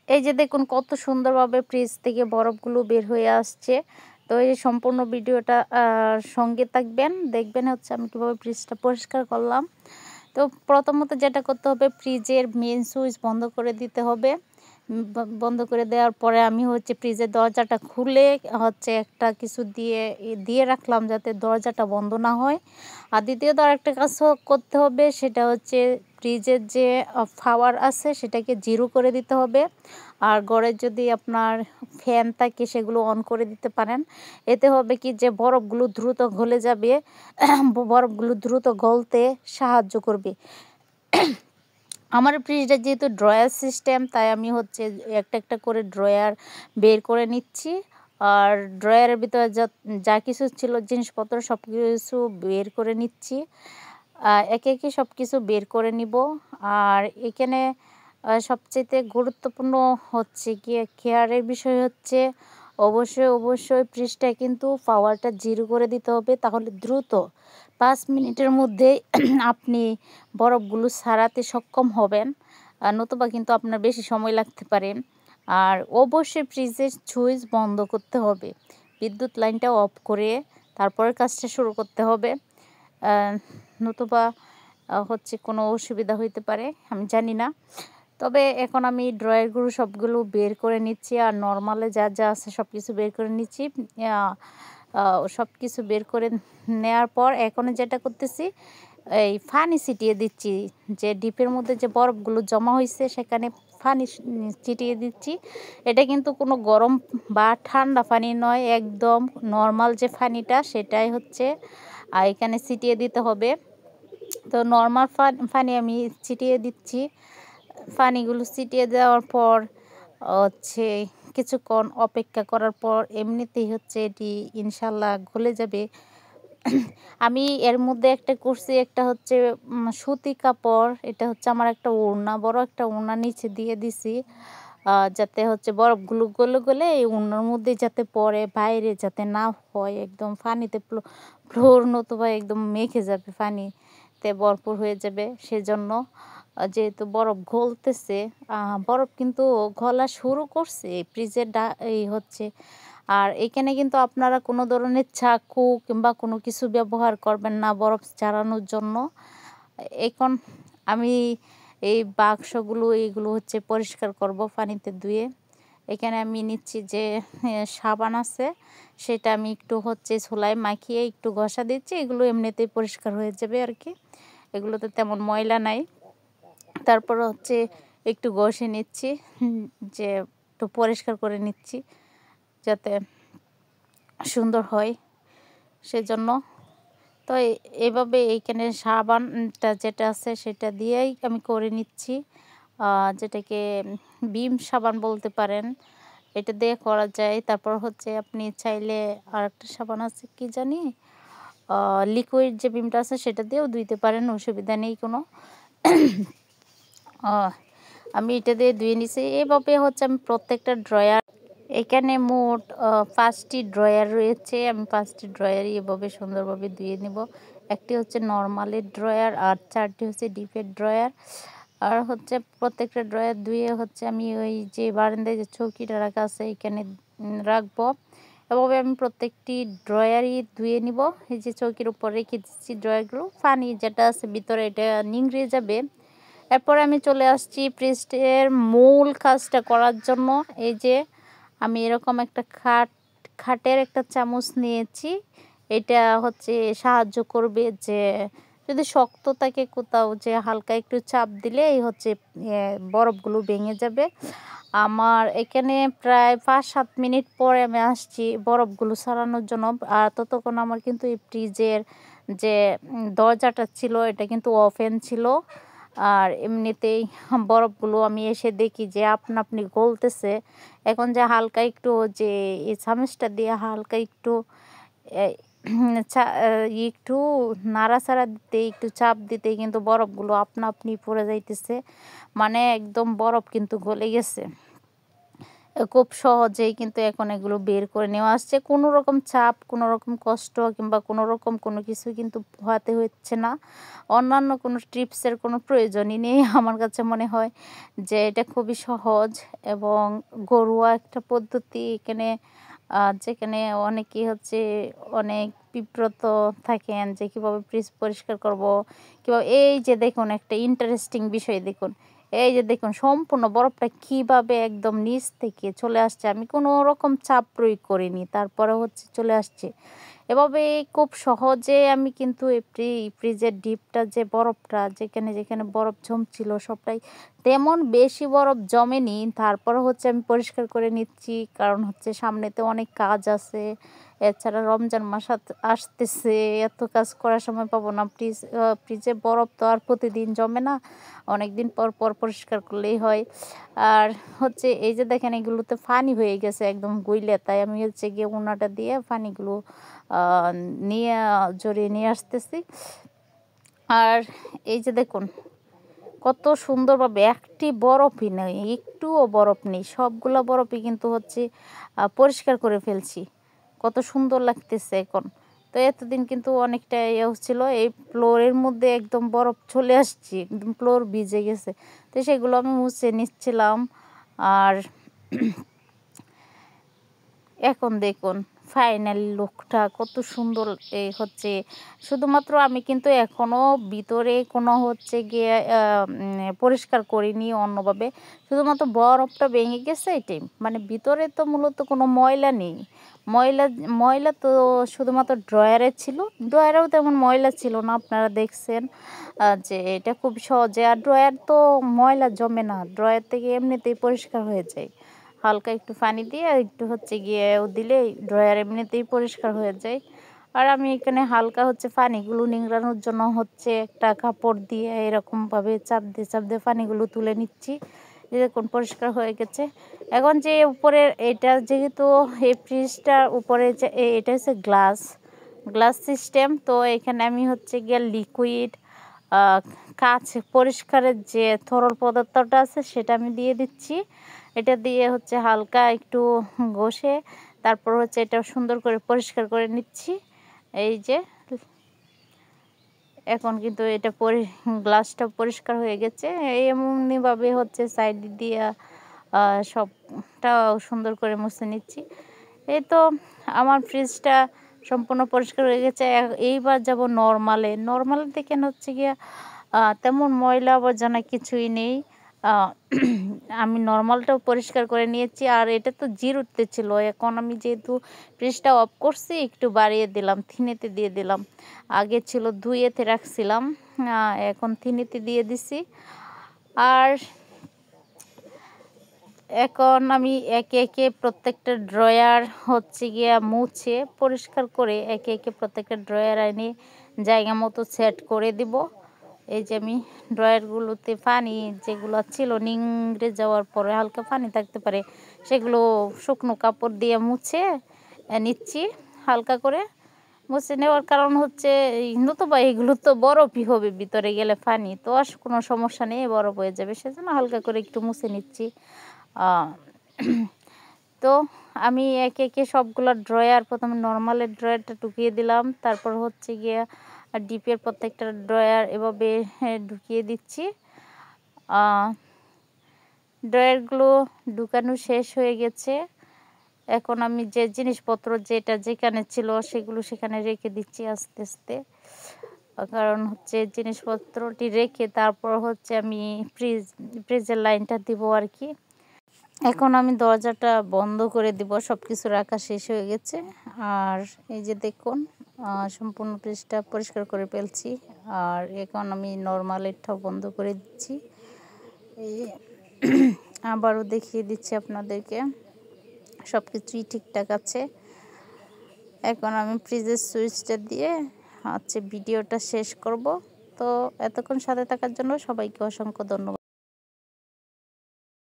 এই যে দেখুন কত সুন্দরভাবে ফ্রিজ থেকে বরফগুলো বের হয়ে আসছে। তো এই যে সম্পূর্ণ ভিডিওটা সঙ্গে থাকবেন, দেখবেন হচ্ছে আমি কীভাবে ফ্রিজটা পরিষ্কার করলাম। তো প্রথমত যেটা করতে হবে, ফ্রিজের মেন সুইচ বন্ধ করে দিতে হবে। বন্ধ করে দেওয়ার পরে আমি হচ্ছে ফ্রিজের দরজাটা খুলে হচ্ছে একটা কিছু দিয়ে দিয়ে রাখলাম যাতে দরজাটা বন্ধ না হয়। আর দ্বিতীয়ত আরেকটা কাজ করতে হবে, সেটা হচ্ছে ফ্রিজের যে পাওয়ার আছে সেটাকে 0 করে দিতে হবে। আর ঘরে যদি আপনার ফ্যান থাকে সেগুলো অন করে দিতে পারেন। এতে হবে কি যে বরফগুলো দ্রুত গলে যাবে, বরফগুলো দ্রুত গলতে সাহায্য করবে। আমার ফ্রিজটা যেহেতু ড্রয়ার সিস্টেম, তাই আমি হচ্ছে একটা একটা করে ড্রয়ার বের করে নিচ্ছি। আর ড্রয়ারের ভিতরে যা কিছু ছিল জিনিসপত্র সব কিছু বের করে নিচ্ছি। একে একে সব কিছু বের করে নিব। আর এখানে সবচেয়ে গুরুত্বপূর্ণ হচ্ছে গিয়ে কেয়ারের বিষয় হচ্ছে অবশ্যই ফ্রিজটা কিন্তু পাওয়ারটা 0 করে দিতে হবে, তাহলে দ্রুত 5 মিনিটের মধ্যে আপনি বরফগুলো ছাড়াতে সক্ষম হবেন। নতুবা কিন্তু আপনার বেশি সময় লাগতে পারে। আর অবশ্যই ফ্রিজের সুইচ বন্ধ করতে হবে, বিদ্যুৎ লাইনটা অফ করে তারপরে কাজটা শুরু করতে হবে। নতুবা হচ্ছে কোনো অসুবিধা হইতে পারে, আমি জানি না। তবে এখন আমি ড্রয়ারগুলো সবগুলো বের করে নিচ্ছি, আর নর্মালে যা যা আছে সব কিছু বের করে নিচ্ছি। সব কিছু বের করে নেওয়ার পর এখন যেটা করতেছি, এই পানি ছিটিয়ে দিচ্ছি। যে ডিপের মধ্যে যে বরফগুলো জমা হয়েছে সেখানে পানি ছিটিয়ে দিচ্ছি। এটা কিন্তু কোনো গরম বা ঠান্ডা পানি নয়, একদম নর্মাল যে পানিটা সেটাই হচ্ছে এখানে ছিটিয়ে দিতে হবে। তো নর্মাল পানি আমি ছিটিয়ে দিচ্ছি। পানিগুলো ছিটিয়ে দেওয়ার পর হচ্ছে কিছুক্ষণ অপেক্ষা করার পর এমনিতেই হচ্ছে এটি ইনশাল্লাহ গলে যাবে। আমি এর মধ্যে একটা করছি, একটা হচ্ছে সুতি কাপড়, এটা হচ্ছে আমার একটা ওড়না, বড় একটা ওড়না নিচে দিয়ে দিছি, যাতে হচ্ছে বরফগুলো গলে গলে এই ওড়নার মধ্যে যাতে পড়ে, বাইরে যাতে না হয়, একদম পানিতে ফ্লোর নতুবা একদম মেখে যাবে, পানিতে ভরপুর হয়ে যাবে। সেজন্য যেহেতু বরফ গলতেছে, বরফ কিন্তু গলা শুরু করছে ফ্রিজের এই হচ্ছে। আর এখানে কিন্তু আপনারা কোনো ধরনের চাকু কিংবা কোনো কিছু ব্যবহার করবেন না বরফ ছাড়ানোর জন্য। এখন আমি এই বাক্সগুলো এইগুলো হচ্ছে পরিষ্কার করব পানিতে ধুয়ে। এখানে আমি নিচ্ছি যে সাবান আছে, সেটা আমি একটু হচ্ছে ছোলায় মাখিয়ে একটু ঘষা দিচ্ছি, এগুলো এমনিতেই পরিষ্কার হয়ে যাবে আর কি, এগুলোতে তেমন ময়লা নাই। তারপর হচ্ছে একটু ঘষে নিচ্ছি, যে একটু পরিষ্কার করে নিচ্ছি যাতে সুন্দর হয় সেজন্য। তো এইভাবে এইখানে সাবানটা যেটা আছে সেটা দিয়েই আমি করে নিচ্ছি, যেটাকে বিম সাবান বলতে পারেন, এটা দিয়ে করা যায়। তারপর হচ্ছে আপনি চাইলে আরেকটা সাবান আছে কি জানি, লিকুইড যে বিমটা আছে সেটা দিয়েও ধুইতে পারেন, অসুবিধা নেই কোনো। আমি এটা দিয়ে ধুয়ে নিছি। এভাবে হচ্ছে আমি প্রত্যেকটা ড্রয়ার, এখানে মোট 5টি ড্রয়ার রয়েছে, আমি 5টি ড্রয়ারই এভাবে সুন্দরভাবে ধুয়ে নিব। একটি হচ্ছে নর্মালের ড্রয়ার, আর 4টি হচ্ছে ডিপের ড্রয়ার। আর হচ্ছে প্রত্যেকটা ড্রয়ার ধুয়ে হচ্ছে আমি ওই যে বারান্দায় যে চৌকিটা রাখা আছে এখানে রাখবো। এভাবে আমি প্রত্যেকটি ড্রয়ারই ধুয়ে নিব। এই যে চৌকির উপর রেখে দিচ্ছি ড্রয়ারগুলো, পানি যেটা আছে ভিতরে এটা নিংড়ে যাবে। এরপর আমি চলে আসছি ফ্রিজের মূল কাজটা করার জন্য। এই যে আমি এরকম একটা খাটের একটা চামচ নিয়েছি, এটা হচ্ছে সাহায্য করবে যে যদি শক্ত থাকে কোথাও, যে হালকা একটু চাপ দিলেই হচ্ছে বরফগুলো ভেঙে যাবে। আমার এখানে প্রায় 5-7 মিনিট পরে আমি আসছি বরফগুলো ছাড়ানোর জন্য। আর ততক্ষণ আমার কিন্তু এই ফ্রিজের যে দরজাটা ছিল এটা কিন্তু ওপেন ছিল। আর এমনিতেই বরফগুলো আমি এসে দেখি যে আপনা আপনি গলতেছে। এখন যে হালকা একটু যে এই চামচটা দিয়ে হালকা একটু একটু নাড়াচাড়া দিতে, একটু চাপ দিতে কিন্তু বরফগুলো আপনা আপনি পড়ে যাইতেছে, মানে একদম বরফ কিন্তু গলে গেছে। খুব সহজেই কিন্তু এখন এগুলো বের করে নেওয়া আসছে। কোনো রকম চাপ, কোনো রকম কষ্ট কিংবা কোনো রকম কোনো কিছু কিন্তু পোহাতে হচ্ছে না। অন্যান্য কোনো টিপসের কোনো প্রয়োজনই নেই। আমার কাছে মনে হয় যে এটা খুবই সহজ এবং ঘরোয়া একটা পদ্ধতি। এখানে যেখানে অনেকেই হচ্ছে অনেক বিব্রত থাকেন যে কীভাবে ফ্রিজ পরিষ্কার করব, কীভাবে এই যে দেখুন একটা ইন্টারেস্টিং বিষয় দেখুন। এই যে দেখুন সম্পূর্ণ বরফটা কীভাবে একদম নিচ থেকে চলে আসছে। আমি কোনো রকম চাপ প্রয়োগ করিনি। তারপরে হচ্ছে চলে আসছে। এভাবে খুব সহজে আমি কিন্তু এই ফ্রিজের ডিপটা যে বরফটা যেখানে বরফ জমছিল সবটাই তেমন বেশি বরফ জমেনি। তারপরে হচ্ছে আমি পরিষ্কার করে নিচ্ছি। কারণ হচ্ছে সামনেতে অনেক কাজ আছে। এছাড়া রমজান মাস আসতেছে। এত কাজ করার সময় পাবো না। ফ্রিজে বরফ তো আর প্রতিদিন জমে না। অনেকদিন পর পর পরিষ্কার করলেই হয়। আর হচ্ছে এই যে দেখেন এগুলোতে পানি হয়ে গেছে একদম গইলে। তাই আমি হচ্ছে গিয়ে উনাটা দিয়ে পানিগুলো নিয়ে জড়িয়ে নিয়ে আসতেছি। আর এই যে দেখুন কত সুন্দরভাবে একটি বরফই নেই, একটুও বরফ নেই। সবগুলা বরফই কিন্তু হচ্ছে পরিষ্কার করে ফেলছি। কত সুন্দর লাগতেছে এখন। তো এতদিন কিন্তু অনেকটা ইয়ে হচ্ছিল, এই ফ্লোরের মধ্যে একদম বরফ চলে আসছে, একদম ফ্লোর ভিজে গেছে। তো সেগুলো আমি মুছে নিচ্ছিলাম। আর এখন দেখুন ফাইনালি লুকটা কত সুন্দর হচ্ছে। শুধুমাত্র আমি কিন্তু এখনও ভিতরে কোনো হচ্ছে গিয়ে পরিষ্কার করিনি অন্যভাবে। শুধুমাত্র বরফটা ভেঙে গেছে এটাই। মানে ভিতরে তো মূলত কোনো ময়লা নেই। ময়লা ময়লা তো শুধুমাত্র ড্রয়ারে ছিল। ড্রয়ারেও তেমন ময়লা ছিল না, আপনারা দেখছেন যে এটা খুব সহজে। আর ড্রয়ার তো ময়লা জমে না, ড্রয়ার থেকে এমনিতেই পরিষ্কার হয়ে যায়। হালকা একটু পানি দিয়ে একটু হচ্ছে গিয়ে দিলেই ড্রয়ার এমনিতেই পরিষ্কার হয়ে যায়। আর আমি এখানে হালকা হচ্ছে পানিগুলো নিংড়ানোর জন্য হচ্ছে একটা কাপড় দিয়ে এরকমভাবে চাপ দিয়ে পানিগুলো তুলে নিচ্ছি। দেখুন পরিষ্কার হয়ে গেছে। এখন যে উপরের এটা যেহেতু এই ফ্রিজটার উপরে যে এটা হচ্ছে গ্লাস সিস্টেম। তো এখানে আমি হচ্ছে গিয়ে লিকুইড কাঁচ পরিষ্কারের যে তরল পদার্থটা আছে সেটা আমি দিয়ে দিচ্ছি। এটা দিয়ে হচ্ছে হালকা একটু ঘষে তারপর হচ্ছে এটা সুন্দর করে পরিষ্কার করে নিচ্ছি। এই যে এখন কিন্তু এটা গ্লাসটা পরিষ্কার হয়ে গেছে। এমনিভাবে হচ্ছে সাইড দিয়ে সবটা সুন্দর করে মুছে নিচ্ছি। এই তো আমার ফ্রিজটা সম্পূর্ণ পরিষ্কার হয়ে গেছে। এইবার যাব নরমালে দেখেন হচ্ছে গিয়ে তেমন ময়লা আবর্জনা কিছুই নেই। আমি নরমালটাও পরিষ্কার করে নিয়েছি। আর এটা তো জিরোতে ছিল। এখন আমি যেহেতু ফ্রিজটা অফ করছি একটু বাড়িয়ে দিলাম, থিনেতে দিয়ে দিলাম। আগে ছিল 2-এতে রাখছিলাম, এখন থিনেতে দিয়ে দিছি। আর এখন আমি একে একে প্রত্যেকটা ড্রয়ার হচ্ছে গিয়া মুছে পরিষ্কার করে একে একে প্রত্যেকটা ড্রয়ার এনে জায়গা মতো সেট করে দিব। এই যে আমি ড্রয়ারগুলোতে পানি যেগুলো ছিল নিংড়ে যাওয়ার পরে হালকা পানি থাকতে পারে, সেগুলো শুকনো কাপড় দিয়ে মুছে নিচ্ছি। হালকা করে মুছে নেওয়ার কারণ হচ্ছে নতুবা এগুলো তো বরফই হবে, ভিতরে গেলে পানি তো আর কোনো সমস্যা নেই, বরফ হয়ে যাবে। সেজন্য হালকা করে একটু মুছে নিচ্ছি। তো আমি একে একে সবগুলো ড্রয়ার প্রথমে নর্মালের ড্রয়ারটা ঢুকিয়ে দিলাম। তারপর হচ্ছে গিয়ে ডিপের প্রত্যেকটা ড্রয়ার এভাবে ঢুকিয়ে দিচ্ছি। ড্রয়ারগুলো ঢুকানো শেষ হয়ে গেছে। এখন আমি যে জিনিসপত্র যেটা যেখানে ছিল সেগুলো সেখানে রেখে দিচ্ছি আস্তে আস্তে। কারণ হচ্ছে জিনিসপত্রটি রেখে তারপর হচ্ছে আমি ফ্রিজের লাইনটা দিব আর কি। এখন আমি দরজাটা বন্ধ করে দিব। সব কিছু রাখা শেষ হয়ে গেছে। আর এই যে দেখুন সম্পূর্ণ ফ্রিজটা পরিষ্কার করে ফেলছি। আর এখন আমি নরমালেরটাও বন্ধ করে দিচ্ছি। এই আবারও দেখিয়ে দিচ্ছি আপনাদেরকে, সব কিছুই ঠিকঠাক আছে। এখন আমি ফ্রিজের সুইচটা দিয়ে হচ্ছে ভিডিওটা শেষ করব। তো এতক্ষণ সাথে থাকার জন্য সবাইকে অসংখ্য ধন্যবাদ।